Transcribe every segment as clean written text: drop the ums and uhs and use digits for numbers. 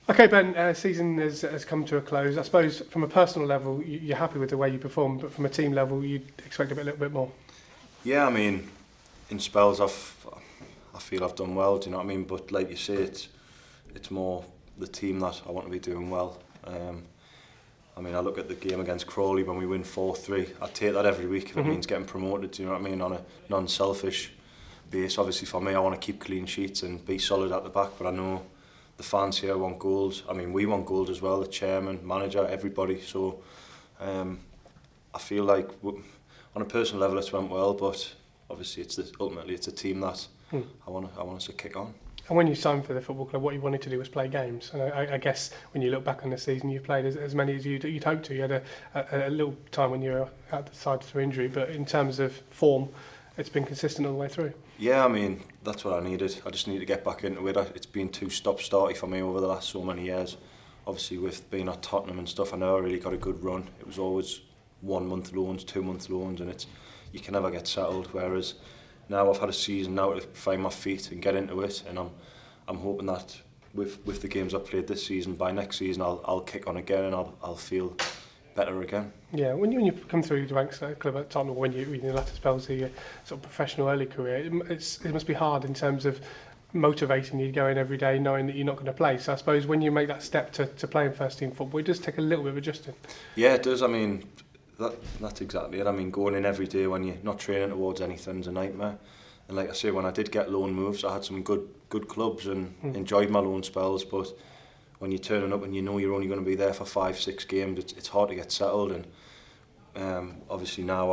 Okay, Ben, season has come to a close. I suppose from a personal level, you're happy with the way you performed, but from a team level, you'd expect a little bit more. Yeah, I mean, in spells I feel I've done well, do you know what I mean? But like you say, it's more the team that I want to be doing well. I mean, I look at the game against Crawley when we win 4-3. I'd take that every week if it means getting promoted, do you know what I mean? On a non-selfish base. Obviously for me, I want to keep clean sheets and be solid at the back, but I know the fans here want goals. I mean, we want goals as well, the chairman, manager, everybody. So I feel like on a personal level it's went well, but obviously ultimately it's a team that I want us to kick on. And when you signed for the football club, what you wanted to do was play games. And I guess when you look back on the season, you've played as many as you'd hoped to. You had a little time when you were at the side through injury, but in terms of form, it's been consistent all the way through. Yeah, I mean, that's what I needed. I just need to get back into it. It's been too stop-starty for me over the last so many years. Obviously, with being at Tottenham and stuff, I never really got a good run. It was always 1 month loans, 2 month loans, and you can never get settled. Whereas now I've had a season now to find my feet and get into it, and I'm hoping that with the games I've played this season, by next season I'll kick on again and I'll feel better again. Yeah, when you come through the ranks at a club at Tottenham, when you in your latter spells of your sort of professional early career, it must be hard in terms of motivating you to go in every day knowing that you're not going to play. So I suppose when you make that step to playing first team football, it does take a little bit of adjusting. Yeah, it does. I mean, that's exactly it. I mean, going in every day when you're not training towards anything is a nightmare. And like I say, when I did get loan moves, I had some good clubs and enjoyed my loan spells, but when you're turning up and you know you're only going to be there for 5-6 games, it's hard to get settled. And obviously now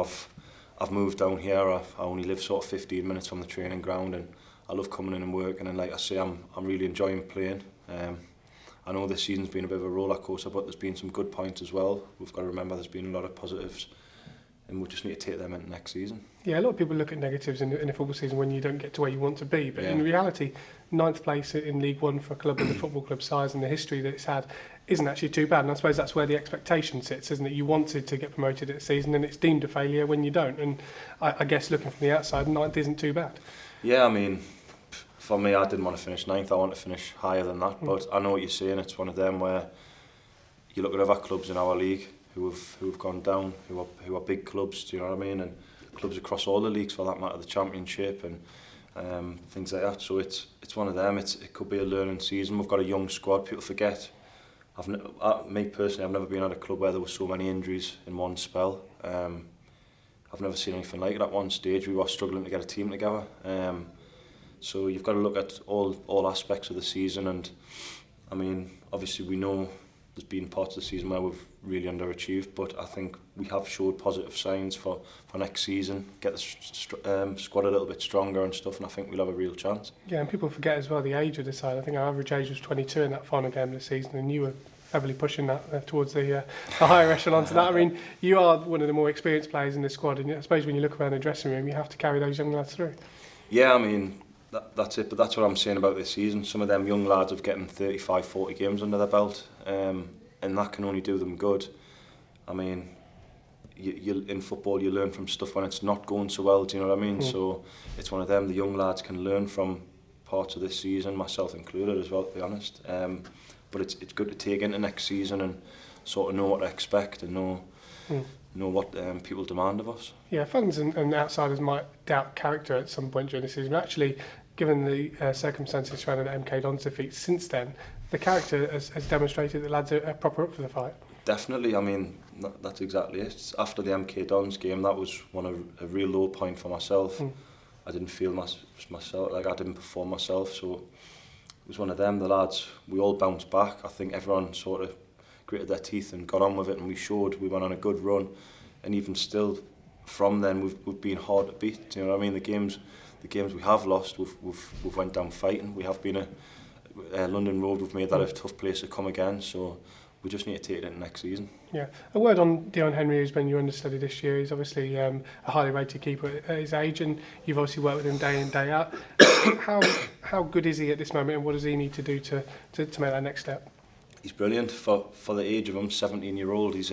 I've moved down here. I only live sort of 15 minutes from the training ground, and I love coming in and working. And like I say, I'm really enjoying playing. I know this season's been a bit of a roller coaster, but there's been some good points as well. We've got to remember there's been a lot of positives, and we'll just need to take them into next season. Yeah, a lot of people look at negatives in a football season when you don't get to where you want to be, but in reality, 9th place in League One for a club with the football club size and the history that it's had isn't actually too bad. And I suppose that's where the expectation sits, isn't it? You wanted to get promoted this season, and it's deemed a failure when you don't. And I guess looking from the outside, 9th isn't too bad. Yeah, I mean, for me, I didn't want to finish 9th. I want to finish higher than that. But I know what you're saying. It's one of them where you look at other clubs in our league who have gone down, who are big clubs, do you know what I mean? And clubs across all the leagues for that matter, the Championship and things like that. So it's one of them. It could be a learning season. We've got a young squad. People forget. Me personally, I've never been at a club where there were so many injuries in one spell. I've never seen anything like it at one stage. We were struggling to get a team together. So you've got to look at all aspects of the season, and I mean, obviously we know there's been parts of the season where we've really underachieved, but I think we have showed positive signs for next season, get the squad a little bit stronger and stuff, and I think we'll have a real chance. Yeah, and people forget as well the age of the side. I think our average age was 22 in that final game of the season, and you were heavily pushing that towards the higher echelons of that. I mean, you are one of the more experienced players in the squad, and I suppose when you look around the dressing room, you have to carry those young lads through. Yeah, I mean, that's it, but that's what I'm saying about this season. Some of them young lads have getting 35, 40 games under their belt, and that can only do them good. I mean, you in football you learn from stuff when it's not going so well, do you know what I mean? So it's one of them, the young lads can learn from parts of this season, myself included as well, to be honest. But it's good to take into next season and sort of know what to expect and know what people demand of us. Yeah, fans and outsiders might doubt character at some point during the season. Actually, given the circumstances surrounding the MK Dons defeat since then, the character has demonstrated that lads are proper up for the fight. Definitely, I mean, that's exactly it. After the MK Dons game, that was a real low point for myself. I didn't feel myself, like I didn't perform myself, so it was one of them. The lads, we all bounced back. I think everyone sort of gritted their teeth and got on with it, and we went on a good run, and even still from then we've been hard to beat. Do you know what I mean? The games we have lost, we've went down fighting. We have been London Road, we've made that a tough place to come again, so we just need to take it into next season. Yeah. A word on Dion Henry, who's been your understudy this year. He's obviously a highly rated keeper at his age, and you've obviously worked with him day in, day out. How good is he at this moment, and what does he need to do to make that next step? He's brilliant for the age of him, 17-year-old. He's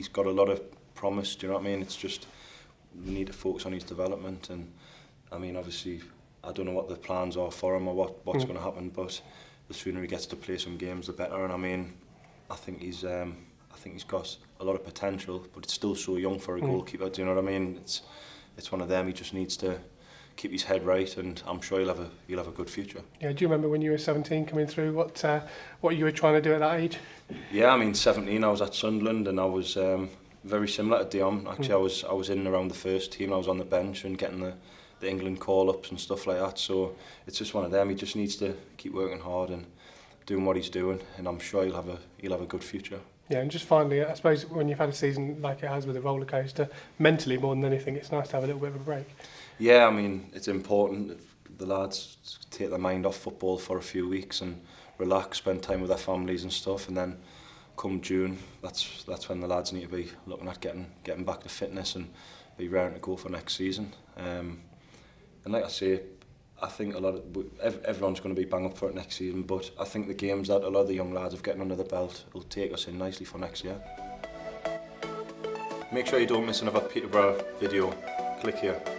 got a lot of promise. Do you know what I mean? It's just we need to focus on his development, and I mean, obviously, I don't know what the plans are for him or what's going to happen, but the sooner he gets to play some games, the better. And I mean, I think he's got a lot of potential, but it's still so young for a goalkeeper. Do you know what I mean? It's one of them. He just needs to keep his head right, and I'm sure he'll have a good future. Yeah. Do you remember when you were 17 coming through? What you were trying to do at that age? Yeah, I mean, 17. I was at Sunderland, and I was very similar to Dion. Actually, I was in and around the first team. I was on the bench and getting the England call-ups and stuff like that. So it's just one of them. He just needs to keep working hard and doing what he's doing, and I'm sure he'll have a good future. Yeah, and just finally, I suppose when you've had a season like it has with a roller coaster, mentally more than anything, it's nice to have a little bit of a break. Yeah, I mean, it's important if the lads take their mind off football for a few weeks and relax, spend time with their families and stuff, and then come June, that's when the lads need to be looking at getting back to fitness and be ready to go for next season. And like I say, I think everyone's going to be bang up for it next season, but I think the games that a lot of the young lads have getting under the belt will take us in nicely for next year. Make sure you don't miss another Peterborough video. Click here.